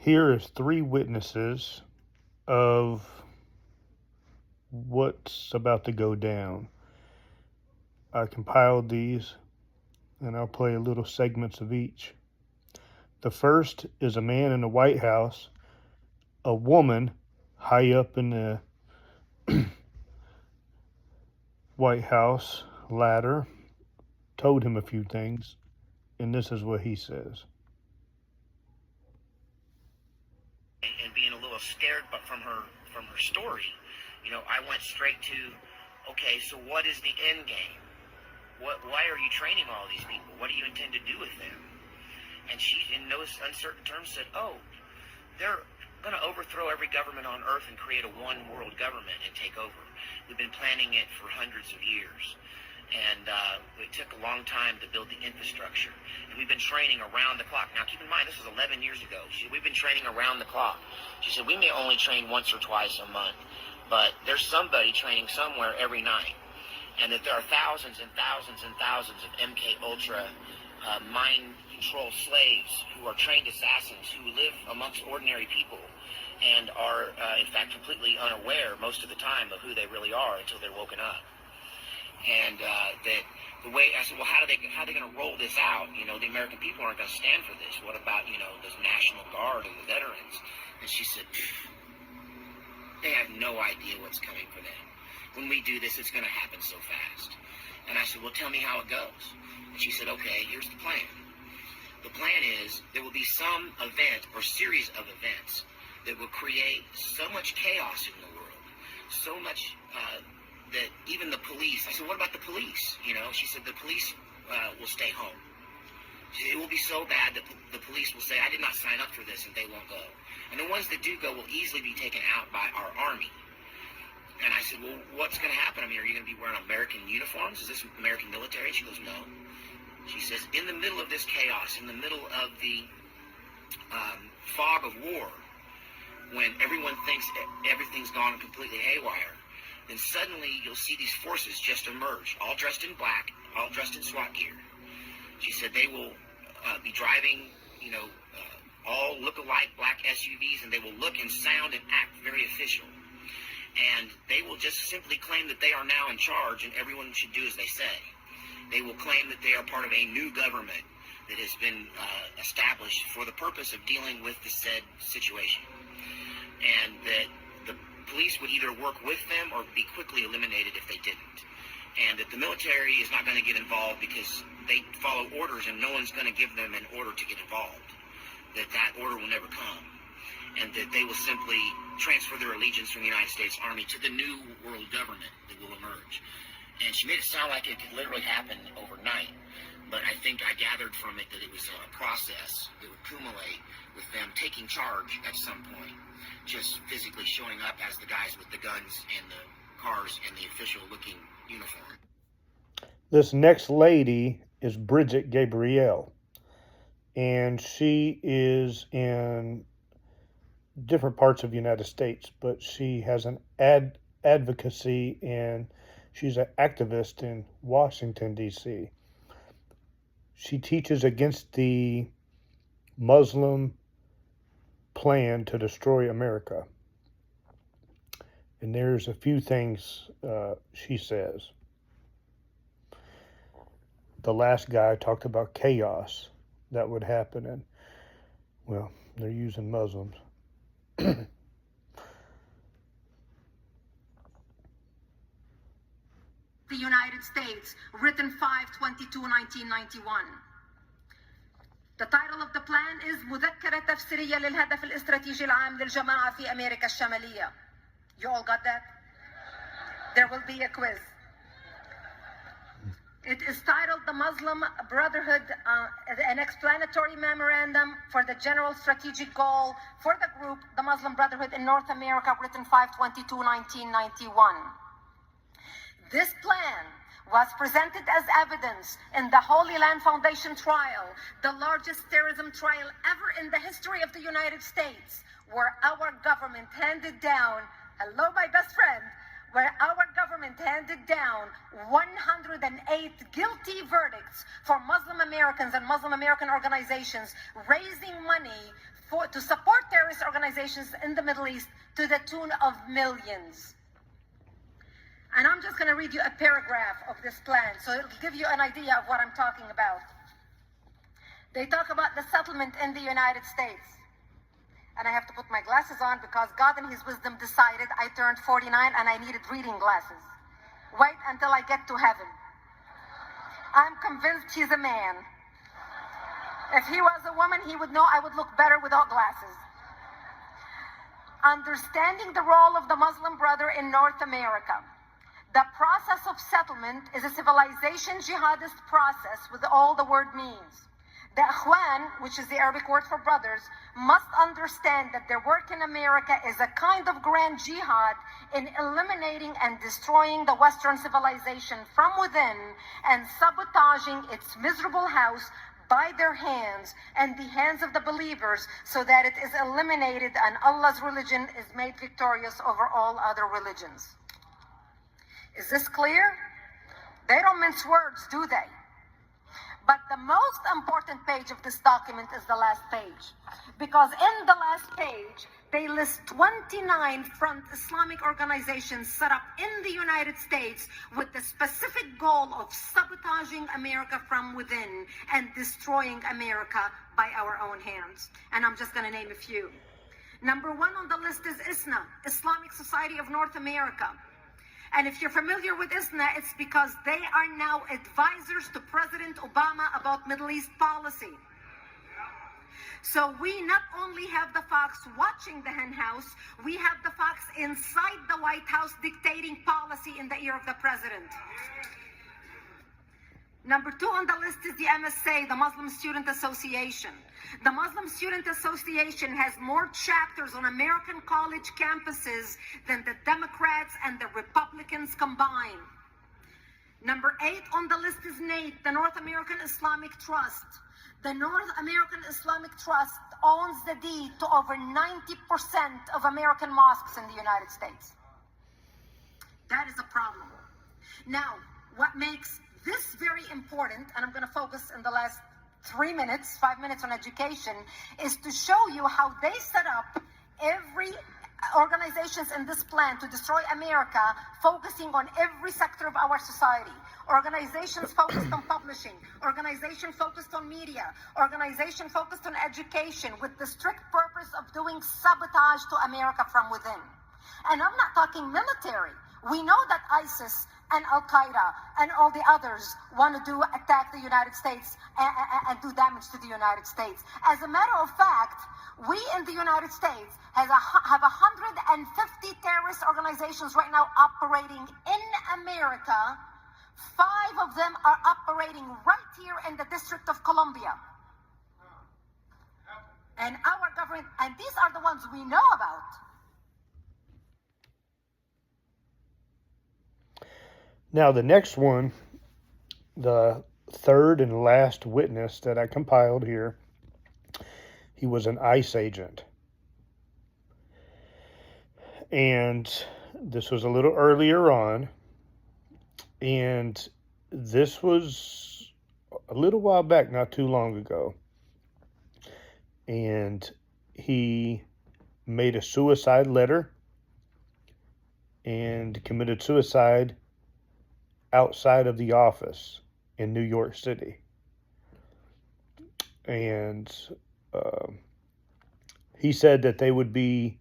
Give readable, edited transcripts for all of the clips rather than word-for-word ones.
Here is 3 witnesses of what's about to go down. I compiled these, and I'll play little segments of each. The first is a man in the White House, a woman high up in the White House ladder told him a few things, and this is what he says. And being a little scared, but from her story, I went straight to, okay, so what is the end game? Why are you training all these people? What do you intend to do with them? And she, in those uncertain terms, said, oh, they're going to overthrow every government on earth and create a one-world government and take over. We've been planning it for hundreds of years. And it took a long time to build the infrastructure. And we've been training around the clock. Now, keep in mind, this was 11 years ago. We've been training around the clock. She said, we may only train once or twice a month, but there's somebody training somewhere every night. And that there are thousands and thousands and thousands of MK Ultra mind control slaves who are trained assassins who live amongst ordinary people and are, in fact, completely unaware most of the time of who they really are until they're woken up. And that the way I said, well, how are they going to roll this out? The American people aren't going to stand for this. What about this National Guard and the veterans? And she said, they have no idea what's coming for them. When we do this, it's going to happen so fast. And I said, well, tell me how it goes. And she said, okay, here's the plan. The plan is there will be some event or series of events that will create so much chaos in the world, so much that even the police, I said, what about the police? She said, the police will stay home. She said, it will be so bad that the police will say, I did not sign up for this, and they won't go. And the ones that do go will easily be taken out by our army. And I said, well, what's going to happen? Are you going to be wearing American uniforms? Is this American military? She goes, no. She says, in the middle of this chaos, in the middle of the fog of war, when everyone thinks everything's gone completely haywire, then suddenly you'll see these forces just emerge, all dressed in black, all dressed in SWAT gear. She said they will be driving, all look-alike black SUVs, and they will look and sound and act very official. And they will just simply claim that they are now in charge and everyone should do as they say. They will claim that they are part of a new government that has been established for the purpose of dealing with the said situation. And that the police would either work with them or be quickly eliminated if they didn't. And that the military is not going to get involved because they follow orders and no one's going to give them an order to get involved. That order will never come. And that they will simply transfer their allegiance from the United States Army to the new world government that will emerge. And she made it sound like it could literally happen overnight. But I think I gathered from it that it was a process that would accumulate with them taking charge at some point, just physically showing up as the guys with the guns and the cars and the official-looking uniform. This next lady is Bridget Gabrielle, and she is in different parts of the United States, but she has an advocacy, and she's an activist in Washington, D.C. She teaches against the Muslim plan to destroy America. And there's a few things she says. The last guy talked about chaos that would happen, and, well, they're using Muslims. The United States, written 5/22/1991. The title of the plan is مذكرة تفسيرية للهدف الاستراتيجي العام للجماعة في أمريكا الشمالية. You all got that? There will be a quiz. It is titled The Muslim Brotherhood, an explanatory memorandum for the general strategic goal for the group, the Muslim Brotherhood in North America, written 5/22/1991. This plan was presented as evidence in the Holy Land Foundation trial, the largest terrorism trial ever in the history of the United States, where our government handed down, hello my best friend, where our government handed down 108 guilty verdicts for Muslim Americans and Muslim American organizations raising money to support terrorist organizations in the Middle East to the tune of millions. And I'm just going to read you a paragraph of this plan, so it'll give you an idea of what I'm talking about. They talk about the settlement in the United States. And I have to put my glasses on because God in His wisdom decided I turned 49 and I needed reading glasses. Wait until I get to heaven. I'm convinced He's a man. If He was a woman, He would know I would look better without glasses. Understanding the role of the Muslim brother in North America. The process of settlement is a civilization jihadist process with all the word means. The Ikhwan, which is the Arabic word for brothers, must understand that their work in America is a kind of grand jihad in eliminating and destroying the Western civilization from within and sabotaging its miserable house by their hands and the hands of the believers so that it is eliminated and Allah's religion is made victorious over all other religions. Is this clear? They don't mince words, do they? But the most important page of this document is the last page. Because in the last page, they list 29 front Islamic organizations set up in the United States with the specific goal of sabotaging America from within and destroying America by our own hands. And I'm just going to name a few. Number one on the list is ISNA, Islamic Society of North America. And if you're familiar with ISNA, it's because they are now advisors to President Obama about Middle East policy. So we not only have the fox watching the hen house, we have the fox inside the White House dictating policy in the ear of the president. Number two on the list is the MSA, the Muslim Student Association. The Muslim Student Association has more chapters on American college campuses than the Democrats and the Republicans combined. Number 8 on the list is NATE, the North American Islamic Trust. The North American Islamic Trust owns the deed to over 90% of American mosques in the United States. That is a problem. Now, what makes this very important, and I'm going to focus in the last 5 minutes on education, is to show you how they set up every organizations in this plan to destroy America, focusing on every sector of our society. Organizations focused on publishing, organization focused on media, organization focused on education, with the strict purpose of doing sabotage to America from within. And I'm not talking military. We know that ISIS and Al-Qaeda and all the others want to attack the United States and do damage to the United States. As a matter of fact, we in the United States have 150 terrorist organizations right now operating in America. 5 of them are operating right here in the District of Columbia. And our government, and these are the ones we know about. Now, the next one, the third and last witness that I compiled here, he was an ICE agent. And this was a little earlier on. And this was a little while back, not too long ago. And he made a suicide letter and committed suicide outside of the office in New York City. And he said that they would be,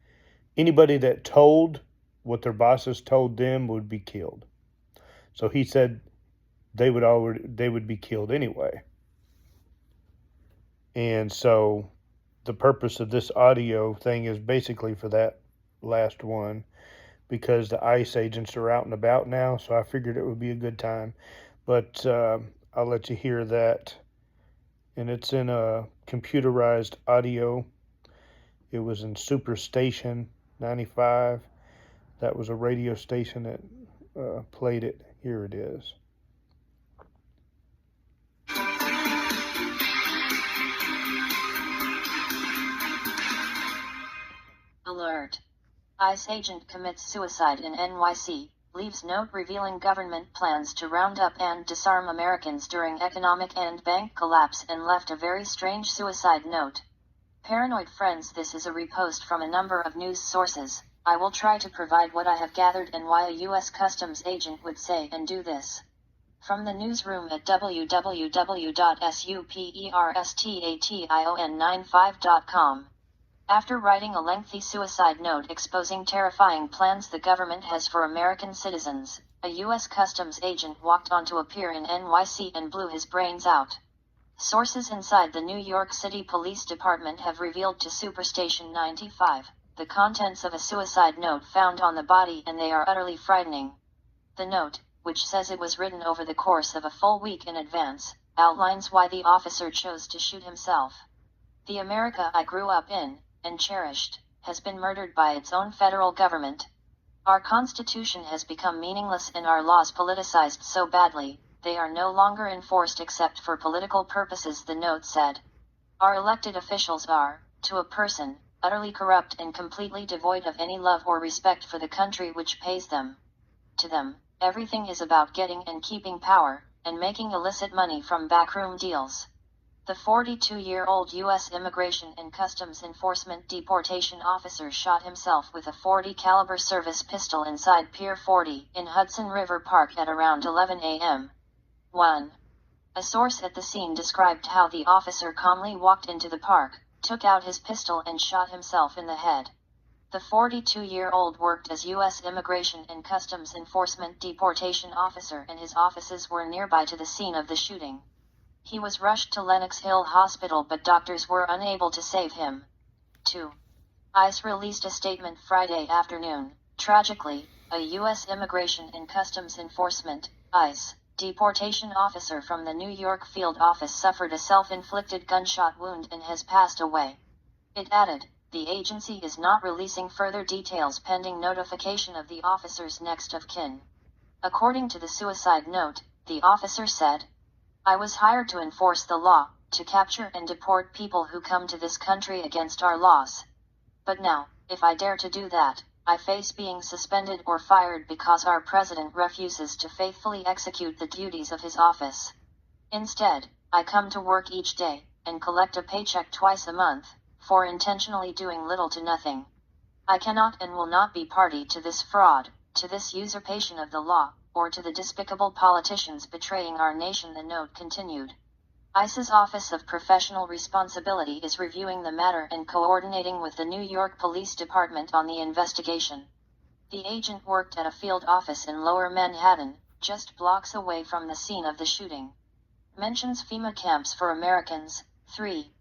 anybody that told what their bosses told them would be killed. So he said they would be killed anyway. And so the purpose of this audio thing is basically for that last one, because the ICE agents are out and about now, so I figured it would be a good time. But I'll let you hear that. And it's in a computerized audio. It was in Superstation 95. That was a radio station that played it. Here it is. Alert. ICE agent commits suicide in NYC, leaves note revealing government plans to round up and disarm Americans during economic and bank collapse, and left a very strange suicide note. Paranoid friends, this is a repost from a number of news sources. I will try to provide what I have gathered and why a U.S. Customs agent would say and do this. From the newsroom at www.superstation95.com. After writing a lengthy suicide note exposing terrifying plans the government has for American citizens, a U.S. Customs agent walked onto a pier in NYC and blew his brains out. Sources inside the New York City Police Department have revealed to Superstation 95 the contents of a suicide note found on the body, and they are utterly frightening. The note, which says it was written over the course of a full week in advance, outlines why the officer chose to shoot himself. The America I grew up in, and cherished, has been murdered by its own federal government. Our Constitution has become meaningless and our laws politicized so badly, they are no longer enforced except for political purposes, the note said. Our elected officials are, to a person, utterly corrupt and completely devoid of any love or respect for the country which pays them. To them, everything is about getting and keeping power, and making illicit money from backroom deals. The 42-year-old U.S. Immigration and Customs Enforcement deportation officer shot himself with a .40 caliber service pistol inside Pier 40 in Hudson River Park at around 11 a.m. 1. A source at the scene described how the officer calmly walked into the park, took out his pistol and shot himself in the head. The 42-year-old worked as U.S. Immigration and Customs Enforcement deportation officer, and his offices were nearby to the scene of the shooting. He was rushed to Lenox Hill Hospital, but doctors were unable to save him. 2. ICE released a statement Friday afternoon. Tragically, a U.S. Immigration and Customs Enforcement, ICE, deportation officer from the New York field office suffered a self-inflicted gunshot wound and has passed away. It added, the agency is not releasing further details pending notification of the officer's next of kin. According to the suicide note, the officer said, I was hired to enforce the law, to capture and deport people who come to this country against our laws. But now, if I dare to do that, I face being suspended or fired because our president refuses to faithfully execute the duties of his office. Instead, I come to work each day, and collect a paycheck twice a month, for intentionally doing little to nothing. I cannot and will not be party to this fraud, to this usurpation of the law, or to the despicable politicians betraying our nation, the note continued. ICE's Office of Professional Responsibility is reviewing the matter and coordinating with the New York Police Department on the investigation. The agent worked at a field office in Lower Manhattan, just blocks away from the scene of the shooting. Mentions FEMA camps for Americans. 3.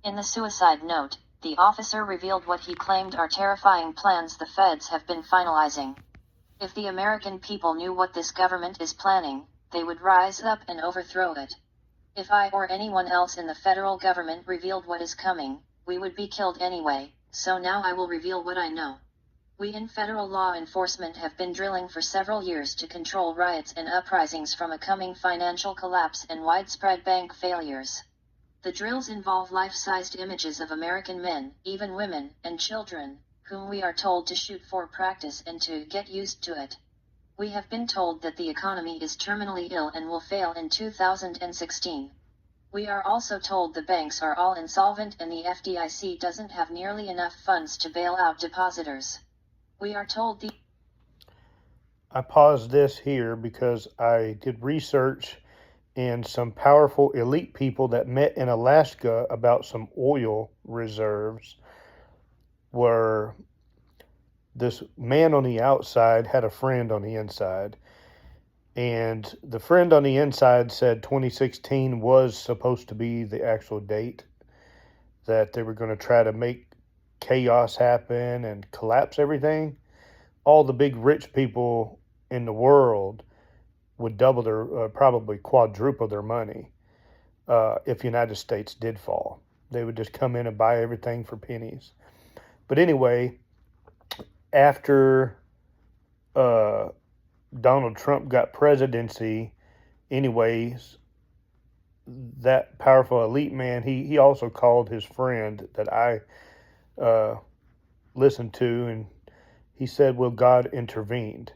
In the suicide note, the officer revealed what he claimed are terrifying plans the feds have been finalizing. If the American people knew what this government is planning, they would rise up and overthrow it. If I or anyone else in the federal government revealed what is coming, we would be killed anyway, so now I will reveal what I know. We in federal law enforcement have been drilling for several years to control riots and uprisings from a coming financial collapse and widespread bank failures. The drills involve life-sized images of American men, even women, and children, whom we are told to shoot for practice and to get used to it. We have been told that the economy is terminally ill and will fail in 2016. We are also told the banks are all insolvent and the FDIC doesn't have nearly enough funds to bail out depositors. We are told the... I paused this here because I did research and some powerful elite people that met in Alaska about some oil reserves were... This man on the outside had a friend on the inside, and the friend on the inside said 2016 was supposed to be the actual date that they were going to try to make chaos happen and collapse everything. All the big rich people in the world would double their, probably quadruple their money if the United States did fall. They would just come in and buy everything for pennies. But anyway, after Donald Trump got presidency, anyways, that powerful elite man, he also called his friend that I listened to, and he said, well, God intervened.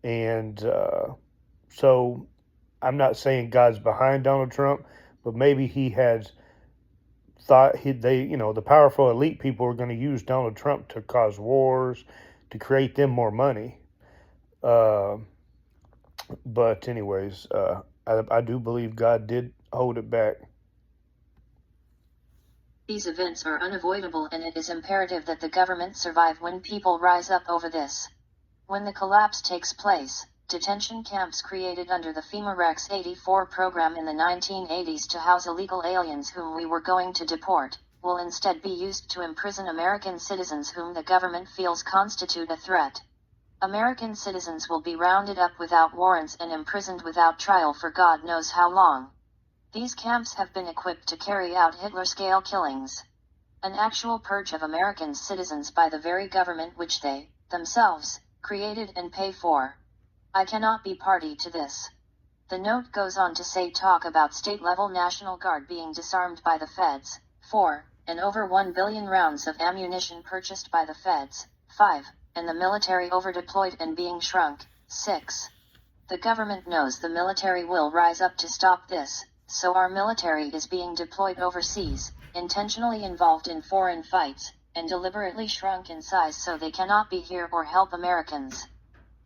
And so I'm not saying God's behind Donald Trump, but maybe he has thought the powerful elite people were going to use Donald Trump to cause wars, to create them more money. But anyways, I do believe God did hold it back. These events are unavoidable, and it is imperative that the government survive when people rise up over this. When the collapse takes place, detention camps created under the FEMA Rex 84 program in the 1980s to house illegal aliens whom we were going to deport, will instead be used to imprison American citizens whom the government feels constitute a threat. American citizens will be rounded up without warrants and imprisoned without trial for God knows how long. These camps have been equipped to carry out Hitler-scale killings. An actual purge of American citizens by the very government which they, themselves, created and pay for. I cannot be party to this. The note goes on to say talk about state-level National Guard being disarmed by the feds, 4, and over 1 billion rounds of ammunition purchased by the feds, 5, and the military overdeployed and being shrunk, 6. The government knows the military will rise up to stop this, so our military is being deployed overseas, intentionally involved in foreign fights, and deliberately shrunk in size so they cannot be here or help Americans.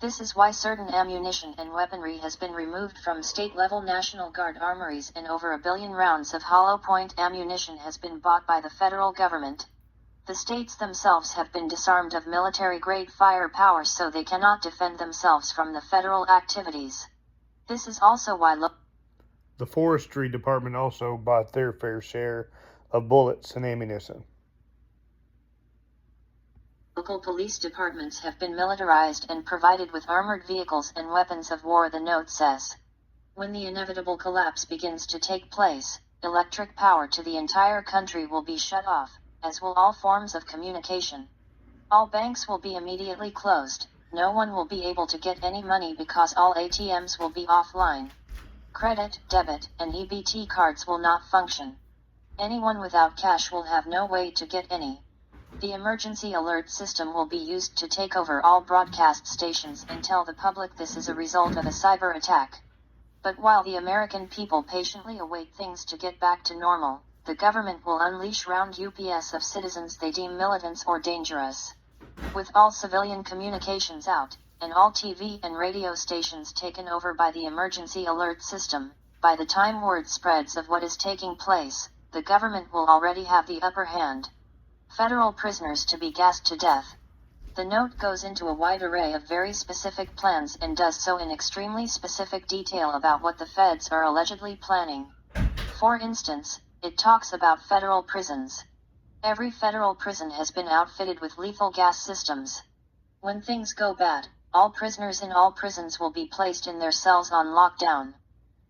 This is why certain ammunition and weaponry has been removed from state-level National Guard armories, and over 1 billion rounds of hollow point ammunition has been bought by the federal government. The states themselves have been disarmed of military-grade firepower so they cannot defend themselves from the federal activities. This is also why the Forestry Department also bought their fair share of bullets and ammunition. Local police departments have been militarized and provided with armored vehicles and weapons of war, the note says. When the inevitable collapse begins to take place, electric power to the entire country will be shut off, as will all forms of communication. All banks will be immediately closed. No one will be able to get any money because all ATMs will be offline. Credit, debit, and EBT cards will not function. Anyone without cash will have no way to get any. The emergency alert system will be used to take over all broadcast stations and tell the public this is a result of a cyber attack. But while the American people patiently await things to get back to normal, the government will unleash round UPS of citizens they deem militants or dangerous. With all civilian communications out, and all TV and radio stations taken over by the emergency alert system, by the time word spreads of what is taking place, the government will already have the upper hand. Federal prisoners to be gassed to death. The note goes into a wide array of very specific plans and does so in extremely specific detail about what the feds are allegedly planning. For instance, it talks about federal prisons. Every federal prison has been outfitted with lethal gas systems. When things go bad, all prisoners in all prisons will be placed in their cells on lockdown.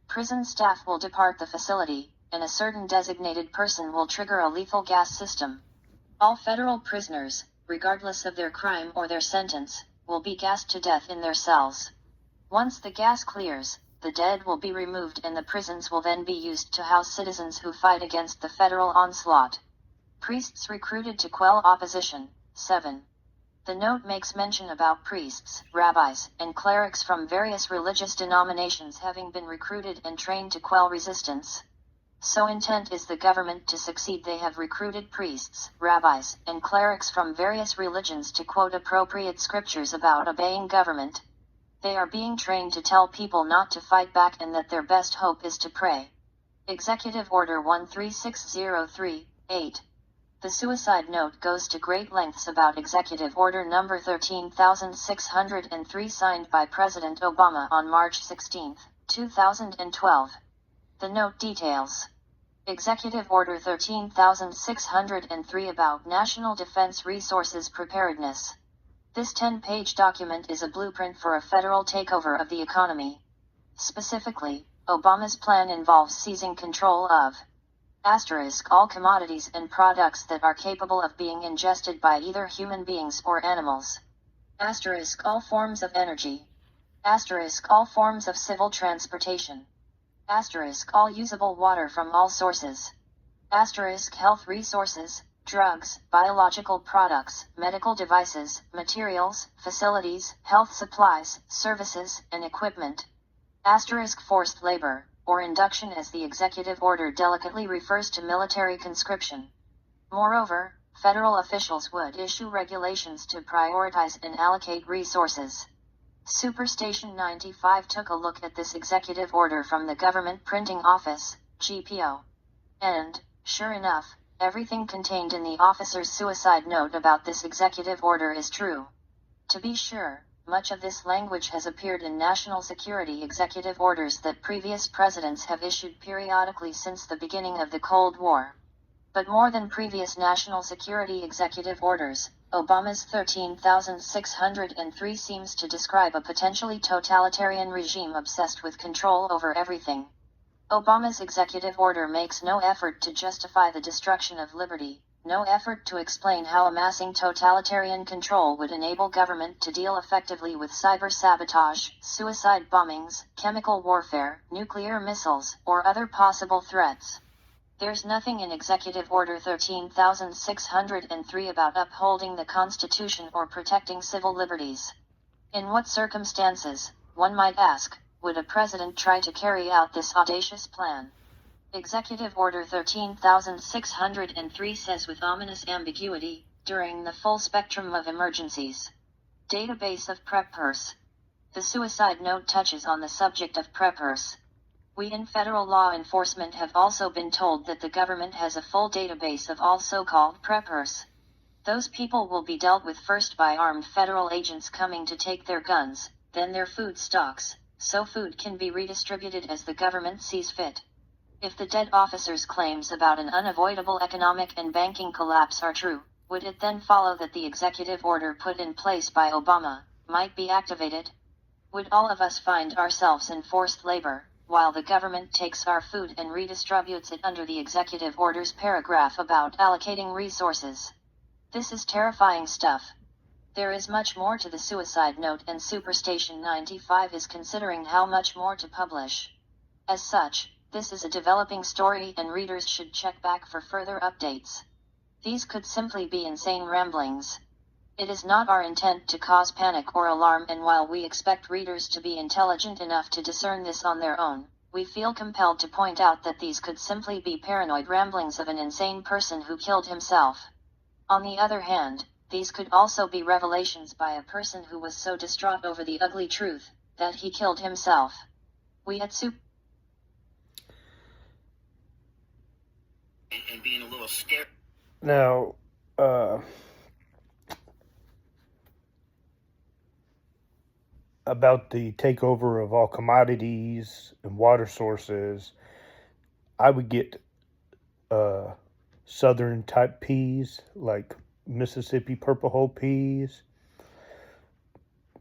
Prison staff will depart the facility, and a certain designated person will trigger a lethal gas system. All federal prisoners, regardless of their crime or their sentence, will be gassed to death in their cells. Once the gas clears, the dead will be removed and the prisons will then be used to house citizens who fight against the federal onslaught. Priests recruited to quell opposition. 7. The note makes mention about priests, rabbis, and clerics from various religious denominations having been recruited and trained to quell resistance. So intent is the government to succeed, they have recruited priests, rabbis, and clerics from various religions to quote appropriate scriptures about obeying government. They are being trained to tell people not to fight back and that their best hope is to pray. Executive Order 13603, 8. The suicide note goes to great lengths about Executive Order number 13603 signed by President Obama on March 16, 2012. The note details Executive Order 13603 about National Defense Resources Preparedness. This 10-page document is a blueprint for a federal takeover of the economy. Specifically, Obama's plan involves seizing control of all commodities and products that are capable of being ingested by either human beings or animals. All forms of energy. All forms of civil transportation. All usable water from all sources. Health resources, drugs, biological products, medical devices, materials, facilities, health supplies, services, and equipment. Forced labor, or induction, as the executive order delicately refers to military conscription. Moreover, federal officials would issue regulations to prioritize and allocate resources. Superstation 95 took a look at this executive order from the Government Printing Office, GPO. And, sure enough, everything contained in the officer's suicide note about this executive order is true. To be sure, much of this language has appeared in national security executive orders that previous presidents have issued periodically since the beginning of the Cold War. But more than previous national security executive orders, Obama's 13,603 seems to describe a potentially totalitarian regime obsessed with control over everything. Obama's executive order makes no effort to justify the destruction of liberty, no effort to explain how amassing totalitarian control would enable government to deal effectively with cyber sabotage, suicide bombings, chemical warfare, nuclear missiles, or other possible threats. There's nothing in Executive Order 13,603 about upholding the Constitution or protecting civil liberties. In what circumstances, one might ask, would a president try to carry out this audacious plan? Executive Order 13,603 says with ominous ambiguity, during the full spectrum of emergencies. Database of preppers. The suicide note touches on the subject of preppers. We in federal law enforcement have also been told that the government has a full database of all so-called preppers. Those people will be dealt with first by armed federal agents coming to take their guns, then their food stocks, so food can be redistributed as the government sees fit. If the dead officer's claims about an unavoidable economic and banking collapse are true, would it then follow that the executive order put in place by Obama might be activated? Would all of us find ourselves in forced labor, while the government takes our food and redistributes it under the executive order's paragraph about allocating resources? This is terrifying stuff. There is much more to the suicide note, and Superstation 95 is considering how much more to publish. As such, this is a developing story and readers should check back for further updates. These could simply be insane ramblings. It is not our intent to cause panic or alarm, and while we expect readers to be intelligent enough to discern this on their own, we feel compelled to point out that these could simply be paranoid ramblings of an insane person who killed himself. On the other hand, these could also be revelations by a person who was so distraught over the ugly truth that he killed himself. We at and being a little scared. Now, about the takeover of all commodities and water sources, I would get southern type peas like Mississippi purple hull peas,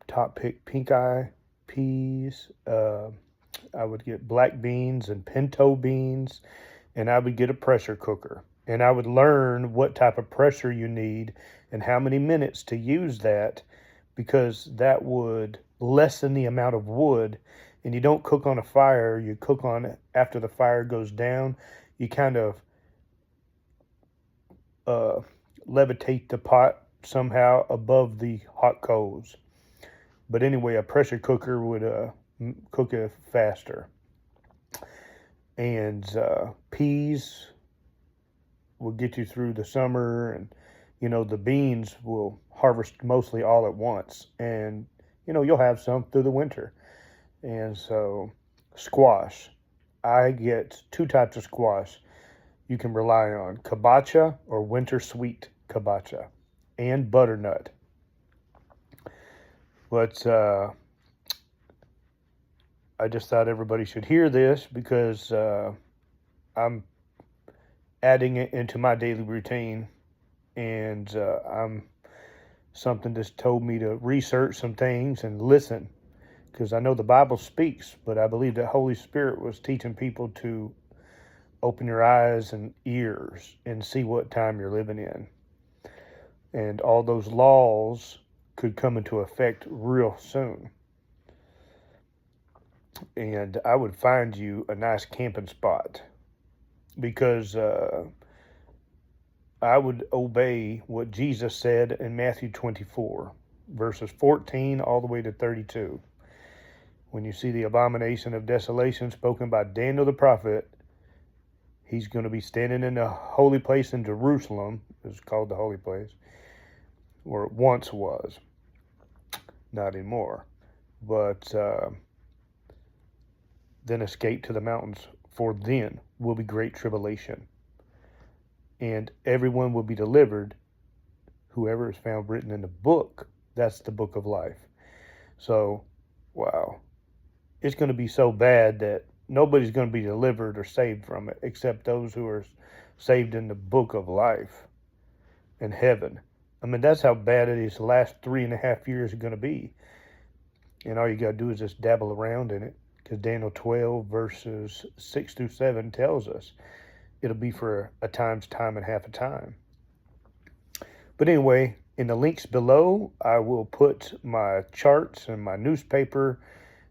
top pick pink eye peas. I would get black beans and pinto beans, and I would get a pressure cooker. And I would learn what type of pressure you need and how many minutes to use that, because that would lessen the amount of wood. And you don't cook on a fire, you cook on it after the fire goes down. You kind of levitate the pot somehow above the hot coals. But anyway, a pressure cooker would cook it faster. And peas will get you through the summer, and the beans will harvest mostly all at once, and you'll have some through the winter. And so squash, I get two types of squash you can rely on: kabocha or winter sweet kabocha, and butternut. But I just thought everybody should hear this, because I'm adding it into my daily routine, and something just told me to research some things and listen, because I know the Bible speaks, but I believe that Holy Spirit was teaching people to open your eyes and ears and see what time you're living in. And all those laws could come into effect real soon. And I would find you a nice camping spot, because I would obey what Jesus said in Matthew 24, verses 14 all the way to 32, when you see the abomination of desolation spoken by Daniel the prophet, he's going to be standing in the holy place in Jerusalem. It's called the holy place, or it once was, not anymore. But then escape to the mountains, for then will be great tribulation, and everyone will be delivered, whoever is found written in the book. That's the book of life. So, wow. It's going to be so bad that nobody's going to be delivered or saved from it except those who are saved in the book of life in heaven. I mean, that's how bad it is. The last 3.5 years are going to be. And all you got to do is just dabble around in it, because Daniel 12 verses 6 through 7 tells us it'll be for a time's time and half a time. But anyway, in the links below, I will put my charts and my newspaper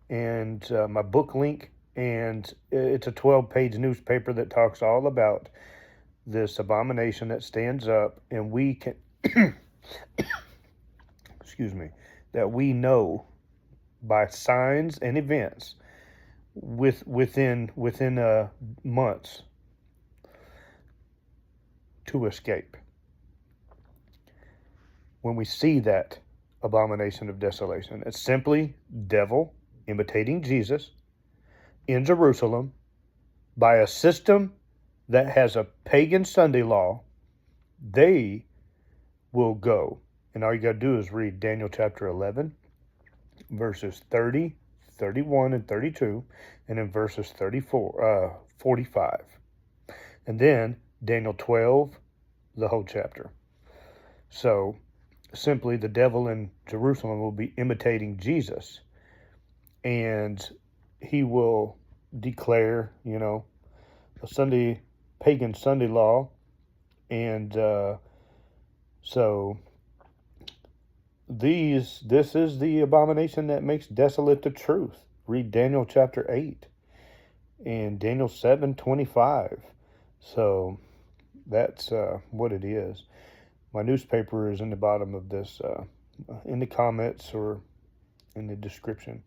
and my book link. And it's a 12-page newspaper that talks all about this abomination that stands up, and we can, excuse me, that we know by signs and events within months to escape. When we see that abomination of desolation, it's simply devil imitating Jesus in Jerusalem by a system that has a pagan Sunday law. They will go, and all you got to do is read Daniel chapter 11, verses 30, 31, and 32, and in verses 45. And then Daniel 12, the whole chapter. So, simply the devil in Jerusalem will be imitating Jesus, and he will declare, a pagan Sunday law. And so this is the abomination that makes desolate the truth. Read Daniel chapter 8 and Daniel 7:25. So that's what it is. My newspaper is in the bottom of this, in the comments or in the description.